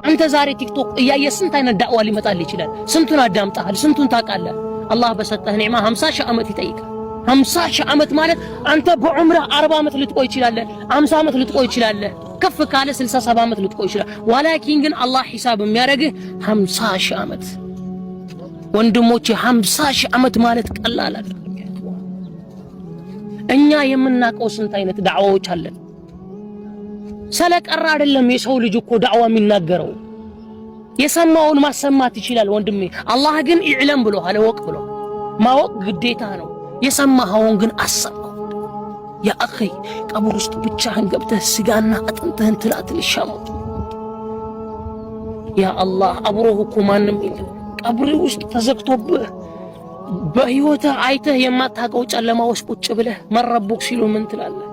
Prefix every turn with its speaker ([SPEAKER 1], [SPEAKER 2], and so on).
[SPEAKER 1] አንተ ዛሬ ቲክቶክ እያየ ስንት አይነት ዳዕዋ ሊመጣልህ ይችላል? ስንቱን አዳምጣሃል? ስንቱን ታውቃለህ? አላህ በሰጠህ ኒዕማ 50 ሺህ ዓመት ይጠይቃል። 50 ሺህ ዓመት ማለት አንተ በዑምራ 40 ዓመት ልትቆይ ይችላል፣ 50 ዓመት ልትቆይ ይችላል፣ ከፍ ካለ 67 ዓመት ልትቆይ ይችላል። ወላኪን ግን አላህ ሒሳብ የሚያደርግህ 50 ሺህ ዓመት። ወንድሞቼ 50 ሺህ ዓመት ማለት ቀላል አይደለም። እኛ የምናውቀው ስንት አይነት ዳዕዋዎች አለን። ስለቀረ አይደለም የሰው ልጅ እኮ ዳዕዋ የሚናገረው፣ የሰማውን ማሰማት ይችላል ወንድሜ። አላህ ግን ኢዕለም ብሎሃል፣ ወቅ ብሎ ማወቅ ግዴታ ነው። የሰማኸውን ግን አሰማው። ያ አኺ ቀብር ውስጥ ብቻህን ገብተህ ስጋና አጥንትህን ትላትል ይሻሙት። ያ አላህ አብሮህ እኮ ማንም የለም። ቀብር ውስጥ ተዘግቶብህ በህይወትህ አይተህ የማታውቀው ጨለማ ውስጥ ቁጭ ብለህ መረቡክ ሲሉ ምን ትላለህ?